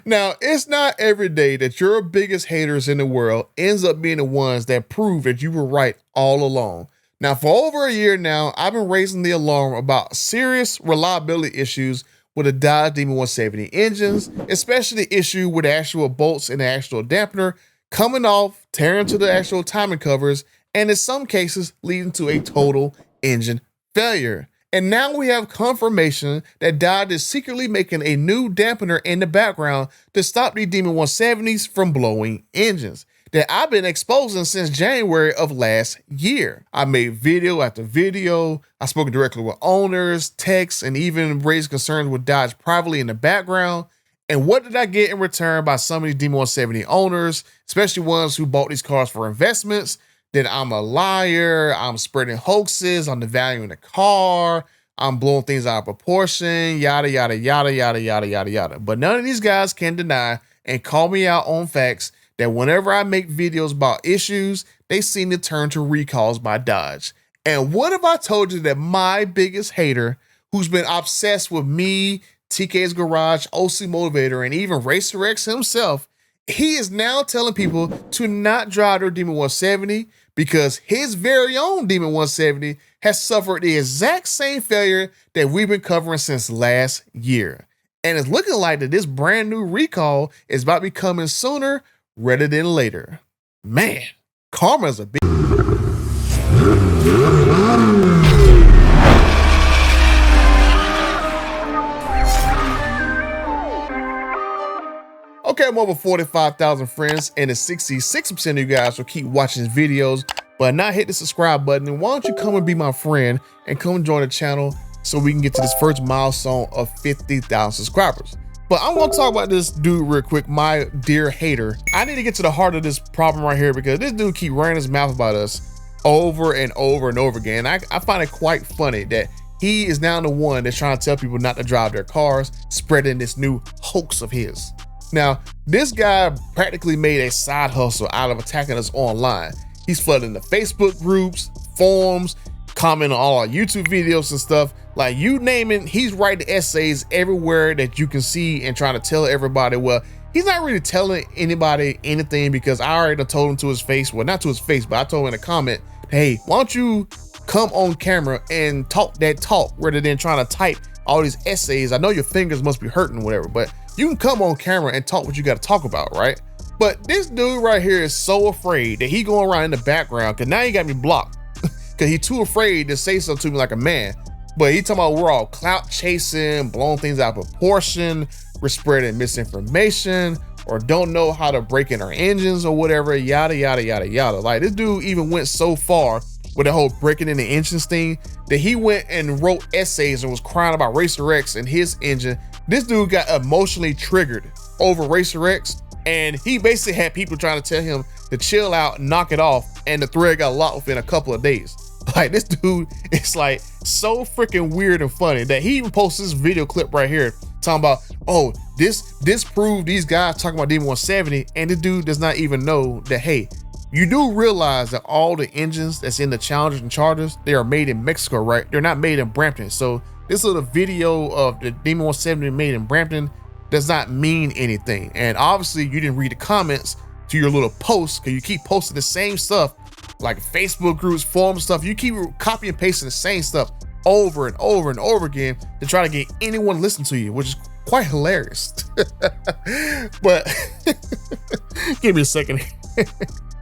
Now, it's not every day that your biggest haters in the world ends up being the ones that prove that you were right all along. Now, for over a year now, I've been raising the alarm about serious reliability issues with the Dodge Demon 170 engines, especially the issue with the actual bolts and the actual dampener coming off, tearing to the actual timing covers, and in some cases leading to a total engine failure. And now we have confirmation that Dodge is secretly making a new dampener in the background to stop the Demon 170s from blowing engines that I've been exposing since January of last year. I made video after video. I spoke directly with owners, techs, and even raised concerns with Dodge privately in the background. And what did I get in return by some of these Demon 170 owners, especially ones who bought these cars for investments? That I'm a liar, I'm spreading hoaxes on the value in the car, I'm blowing things out of proportion, yada, yada, yada, yada, yada, yada, yada. But none of these guys can deny and call me out on facts that whenever I make videos about issues, they seem to turn to recalls by Dodge. And what if I told you that my biggest hater, who's been obsessed with me, TK's Garage, OC Motivator, and even Racer X himself, he is now telling people to not drive their Demon 170 because his very own Demon 170 has suffered the exact same failure that we've been covering since last year. And it's looking like that this brand new recall is about to be coming sooner rather than later. Man, karma's a big... Okay, I'm over 45,000 friends, and the 66% of you guys will keep watching these videos, but not hit the subscribe button. And why don't you come and be my friend and come join the channel so we can get to this first milestone of 50,000 subscribers. But I'm gonna talk about this dude real quick, my dear hater. I need to get to the heart of this problem right here because this dude keep running his mouth about us over and over and over again. I find it quite funny that he is now the one that's trying to tell people not to drive their cars, spreading this new hoax of his. Now, this guy practically made a side hustle out of attacking us online. He's flooding the Facebook groups, forums, commenting on all our YouTube videos and stuff. Like, you name it, he's writing essays everywhere that you can see and trying to tell everybody. Well, he's not really telling anybody anything because I already told him to his face. Well, not to his face, but I told him in a comment, hey, why don't you come on camera and talk that talk rather than trying to type all these essays. I know your fingers must be hurting or whatever, but you can come on camera and talk what you got to talk about, right? But this dude right here is so afraid that he going around in the background because now he got me blocked because he too afraid to say something to me like a man. But he talking about we're all clout chasing, blowing things out of proportion, we're spreading misinformation, or don't know how to break in our engines or whatever, yada, yada, yada, yada. Like, this dude even went so far with the whole breaking in the engines thing that he went and wrote essays and was crying about Racer X and his engine. This dude got emotionally triggered over Racer X, and he basically had people trying to tell him to chill out, knock it off, and the thread got locked within a couple of days. Like, this dude is like so freaking weird and funny that he even posted this video clip right here talking about, oh, this proved these guys talking about Demon 170, and the dude does not even know that, hey, you do realize that all the engines that's in the Challengers and Chargers, they are made in Mexico, right? They're not made in Brampton. So this little video of the Demon 170 made in Brampton does not mean anything. And obviously you didn't read the comments to your little posts because you keep posting the same stuff, like Facebook groups, forums, stuff. You keep copy and pasting the same stuff over and over and over again to try to get anyone to listen to you, which is quite hilarious. But give me a second.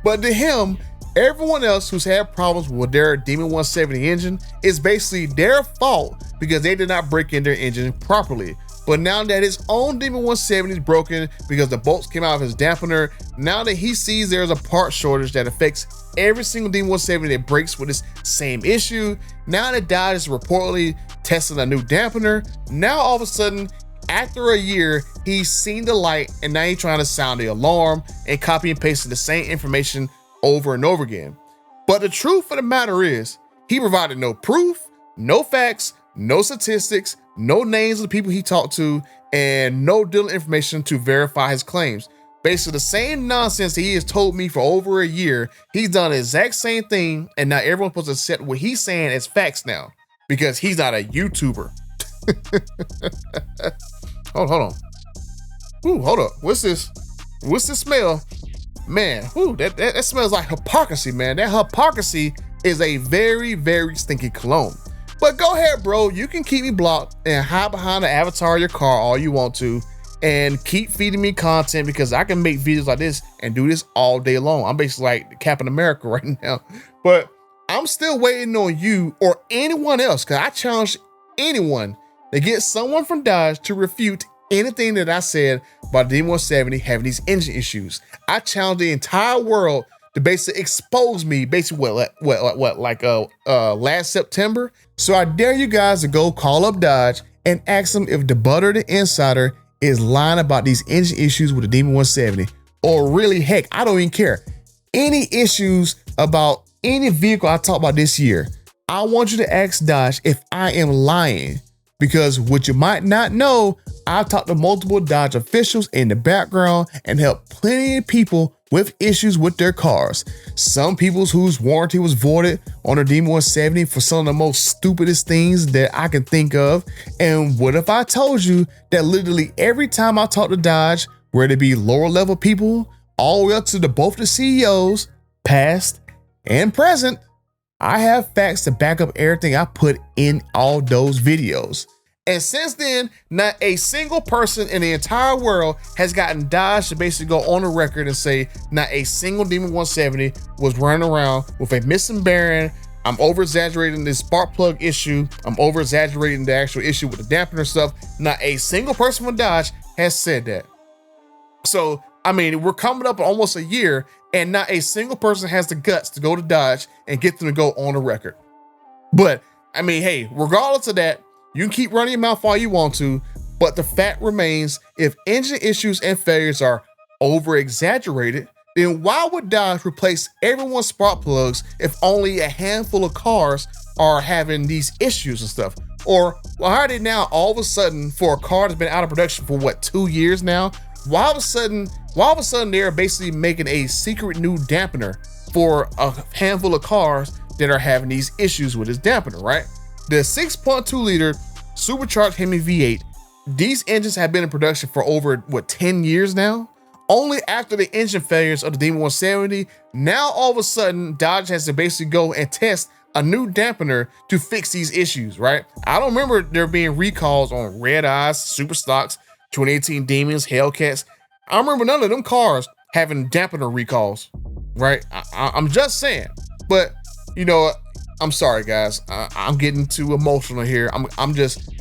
But to him, everyone else who's had problems with their Demon 170 engine, is basically their fault because they did not break in their engine properly. But now that his own Demon 170 is broken because the bolts came out of his dampener, now that he sees there's a part shortage that affects every single Demon 170 that breaks with this same issue, now that Dodge is reportedly testing a new dampener, now all of a sudden, after a year, he's seen the light and now he's trying to sound the alarm and copy and pasting the same information over and over again. But the truth of the matter is, he provided no proof, no facts, no statistics, no names of the people he talked to, and no deal information to verify his claims. Basically the same nonsense that he has told me for over a year, he's done the exact same thing, and now everyone's supposed to accept what he's saying as facts now, because he's not a YouTuber. Hold on. Ooh, hold up. What's this? What's this smell? Man, ooh, that smells like hypocrisy, man. That hypocrisy is a very, very stinky cologne. But go ahead, bro. You can keep me blocked and hide behind the avatar of your car all you want to and keep feeding me content because I can make videos like this and do this all day long. I'm basically like Captain America right now. But I'm still waiting on you or anyone else, because I challenge anyone to get someone from Dodge to refute anything that I said about the D170 having these engine issues. I challenge the entire world to basically expose me, basically last September. So I dare you guys to go call up Dodge and ask them if the Butter the Insider is lying about these engine issues with the Demon 170, or really, heck, I don't even care. Any issues about any vehicle I talk about this year, I want you to ask Dodge if I am lying, because what you might not know, I've talked to multiple Dodge officials in the background and helped plenty of people with issues with their cars. Some people whose warranty was voided on their Demon 170 for some of the most stupidest things that I can think of. And what if I told you that literally every time I talk to Dodge, whether it be lower level people, all the way up to both the CEOs, past and present, I have facts to back up everything I put in all those videos. And since then, not a single person in the entire world has gotten Dodge to basically go on the record and say not a single Demon 170 was running around with a missing bearing. I'm over exaggerating this spark plug issue. I'm over exaggerating the actual issue with the dampener stuff. Not a single person from Dodge has said that. So, I mean, we're coming up almost a year and not a single person has the guts to go to Dodge and get them to go on the record. But I mean, hey, regardless of that, you can keep running your mouth all you want to, but the fact remains, if engine issues and failures are over exaggerated, then why would Dodge replace everyone's spark plugs if only a handful of cars are having these issues and stuff? Or why are they now all of a sudden, for a car that's been out of production for what, 2 years now? Why all of a sudden they're basically making a secret new dampener for a handful of cars that are having these issues with this dampener, right? The 6.2 liter supercharged Hemi V8, these engines have been in production for over, 10 years now? Only after the engine failures of the Demon 170, now all of a sudden, Dodge has to basically go and test a new dampener to fix these issues, right? I don't remember there being recalls on Red Eyes, Super Stocks, 2018 Demons, Hellcats. I remember none of them cars having dampener recalls, right? I'm just saying, but you know, I'm sorry guys, I'm getting too emotional here. I'm just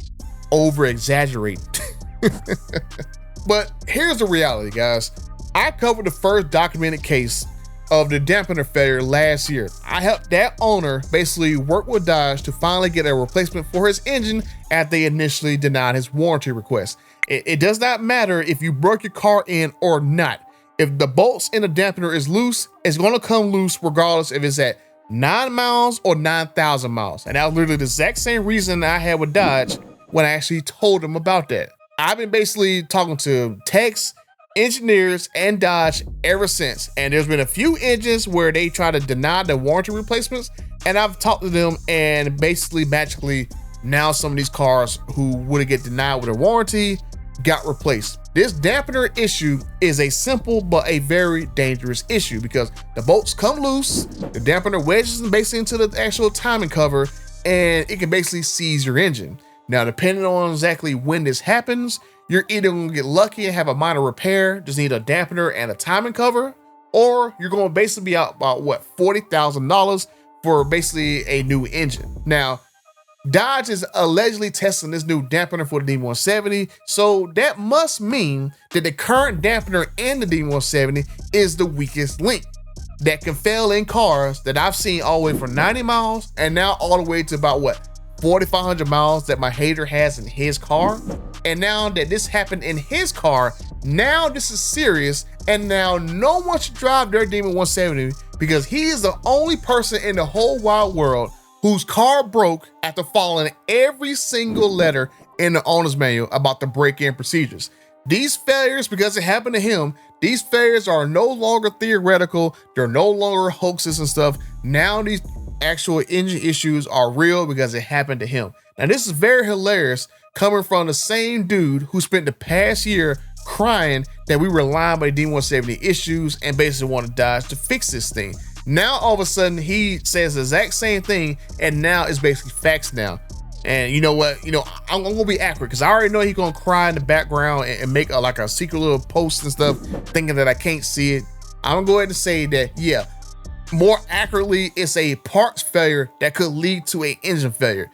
over exaggerating. But here's the reality, guys. I covered the first documented case of the dampener failure last year. I helped that owner basically work with Dodge to finally get a replacement for his engine after they initially denied his warranty request. It does not matter if you broke your car in or not. If the bolts in the dampener is loose, it's gonna come loose regardless if it's at 9 miles or 9,000 miles. And that was literally the exact same reason I had with Dodge when I actually told them about that. I've been basically talking to techs, engineers, and Dodge ever since. And there's been a few engines where they try to deny the warranty replacements. And I've talked to them and basically magically now some of these cars who would get denied with a warranty got replaced. This dampener issue is a simple but a very dangerous issue because the bolts come loose, the dampener wedges them basically into the actual timing cover, and it can basically seize your engine. Now, depending on exactly when this happens, you're either gonna get lucky and have a minor repair, just need a dampener and a timing cover, or you're gonna basically be out about what, $40,000 for basically a new engine. Now, Dodge is allegedly testing this new dampener for the Demon 170, so that must mean that the current dampener in the Demon 170 is the weakest link that can fail in cars that I've seen all the way from 90 miles and now all the way to about what, 4,500 miles that my hater has in his car. And now that this happened in his car, now this is serious, and now no one should drive their Demon 170 because he is the only person in the whole wide world whose car broke after following every single letter in the owner's manual about the break-in procedures. These failures, because it happened to him, these failures are no longer theoretical, they're no longer hoaxes and stuff. Now these actual engine issues are real because it happened to him. Now this is very hilarious coming from the same dude who spent the past year crying that we were lying by D170 issues and basically wanted Dodge to fix this thing. Now all of a sudden he says the exact same thing, and now it's basically facts now. And you know what? I'm gonna be accurate because I already know he's gonna cry in the background and make like a secret little post and stuff, thinking that I can't see it. I'm gonna go ahead and say that, yeah, more accurately, it's a parts failure that could lead to an engine failure.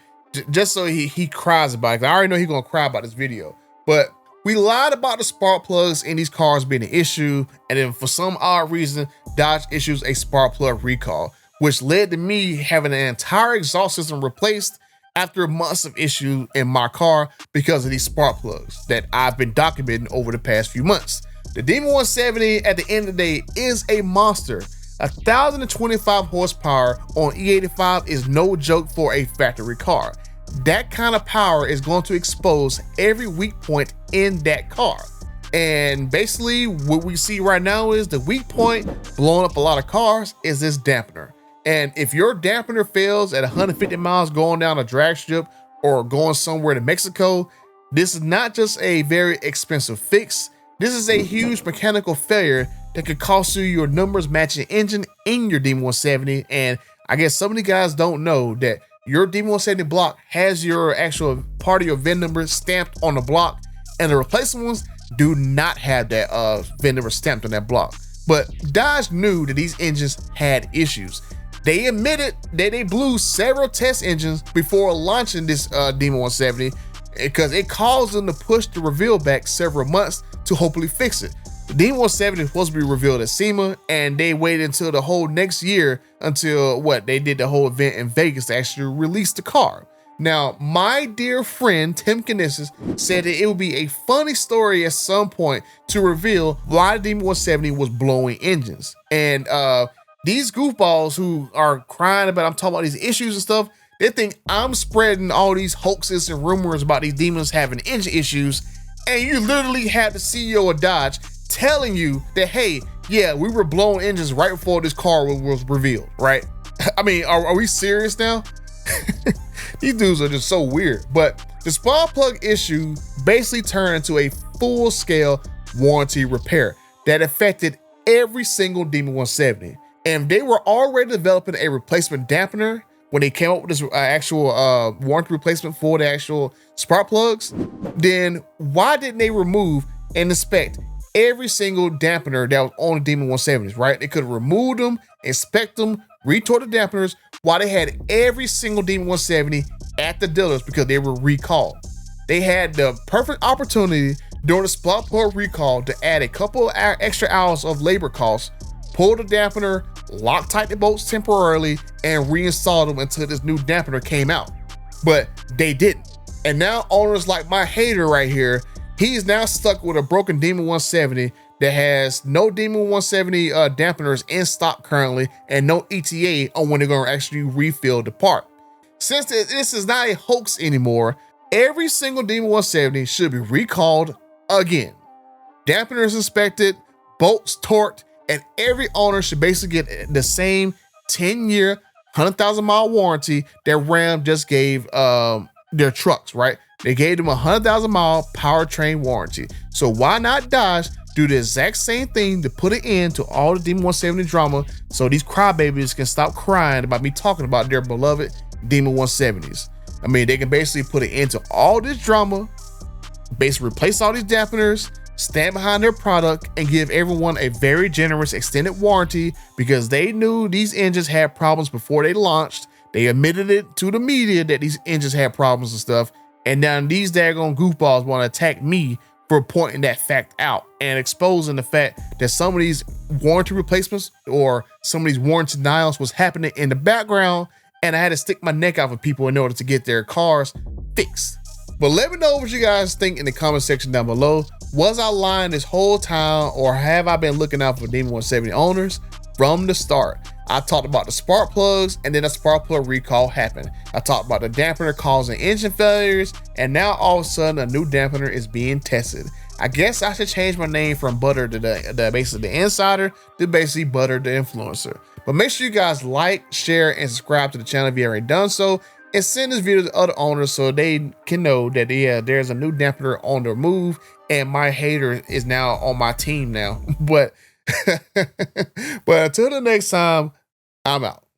Just so he cries about it. I already know he's gonna cry about this video, but we lied about the spark plugs in these cars being an issue, and then for some odd reason, Dodge issues a spark plug recall, which led to me having an entire exhaust system replaced after months of issue in my car because of these spark plugs that I've been documenting over the past few months. The Demon 170 at the end of the day is a monster. 1,025 horsepower on E85 is no joke for a factory car. That kind of power is going to expose every weak point in that car. And basically what we see right now is the weak point blowing up a lot of cars is this dampener. And if your dampener fails at 150 miles going down a drag strip or going somewhere to Mexico, this is not just a very expensive fix. This is a huge mechanical failure that could cost you your numbers matching engine in your Demon 170. And I guess some of you guys don't know that your Demon 170 block has your actual part of your VIN number stamped on the block, and the replacement ones do not have that VIN number stamped on that block. But Dodge knew that these engines had issues. They admitted that they blew several test engines before launching this Demon 170 because it caused them to push the reveal back several months to hopefully fix it. The Demon 170 was supposed to be revealed at SEMA, and they waited until the whole next year until they did the whole event in Vegas to actually release the car. Now, my dear friend Tim Kinesis said that it would be a funny story at some point to reveal why the Demon 170 was blowing engines. And these goofballs who are crying about, I'm talking about these issues and stuff, they think I'm spreading all these hoaxes and rumors about these demons having engine issues, and you literally had the CEO of Dodge telling you that, hey, yeah, we were blowing engines right before this car was revealed, right? I mean, are we serious now? These dudes are just so weird. But the spark plug issue basically turned into a full-scale warranty repair that affected every single Demon 170. And they were already developing a replacement dampener when they came up with this actual warranty replacement for the actual spark plugs. Then why didn't they remove and inspect every single dampener that was on the Demon 170s, right? They could have removed them, inspect them, retort the dampeners while they had every single Demon 170 at the dealers because they were recalled. They had the perfect opportunity during the spark plug recall to add a couple of extra hours of labor costs, pull the dampener, lock tight the bolts temporarily, and reinstall them until this new dampener came out. But they didn't. And now owners like my hater right here, he's now stuck with a broken Demon 170 that has no Demon 170 dampeners in stock currently and no ETA on when they're going to actually refill the part. Since this is not a hoax anymore, every single Demon 170 should be recalled again. Dampeners inspected, bolts torqued, and every owner should basically get the same 10-year, 100,000 mile warranty that Ram just gave their trucks, right? They gave them a 100,000 mile powertrain warranty. So why not Dodge do the exact same thing to put an end to all the Demon 170 drama so these crybabies can stop crying about me talking about their beloved Demon 170s? I mean, they can basically put an end to all this drama, basically replace all these dampeners, stand behind their product, and give everyone a very generous extended warranty because they knew these engines had problems before they launched. They admitted it to the media that these engines had problems and stuff. And now these daggone goofballs want to attack me for pointing that fact out and exposing the fact that some of these warranty replacements or some of these warranty denials was happening in the background, and I had to stick my neck out for people in order to get their cars fixed. But let me know what you guys think in the comment section down below. Was I lying this whole time, or have I been looking out for Demon 170 owners from the start? I talked about the spark plugs, and then a spark plug recall happened. I talked about the dampener causing engine failures, and now all of a sudden a new dampener is being tested. I guess I should change my name from Butter to the basically the Insider to basically Butter the Influencer. But make sure you guys like, share, and subscribe to the channel if you already done so. and send this video to other owners so they can know that, yeah, there's a new dampener on the move and my hater is now on my team now. But, but until the next time, I'm out.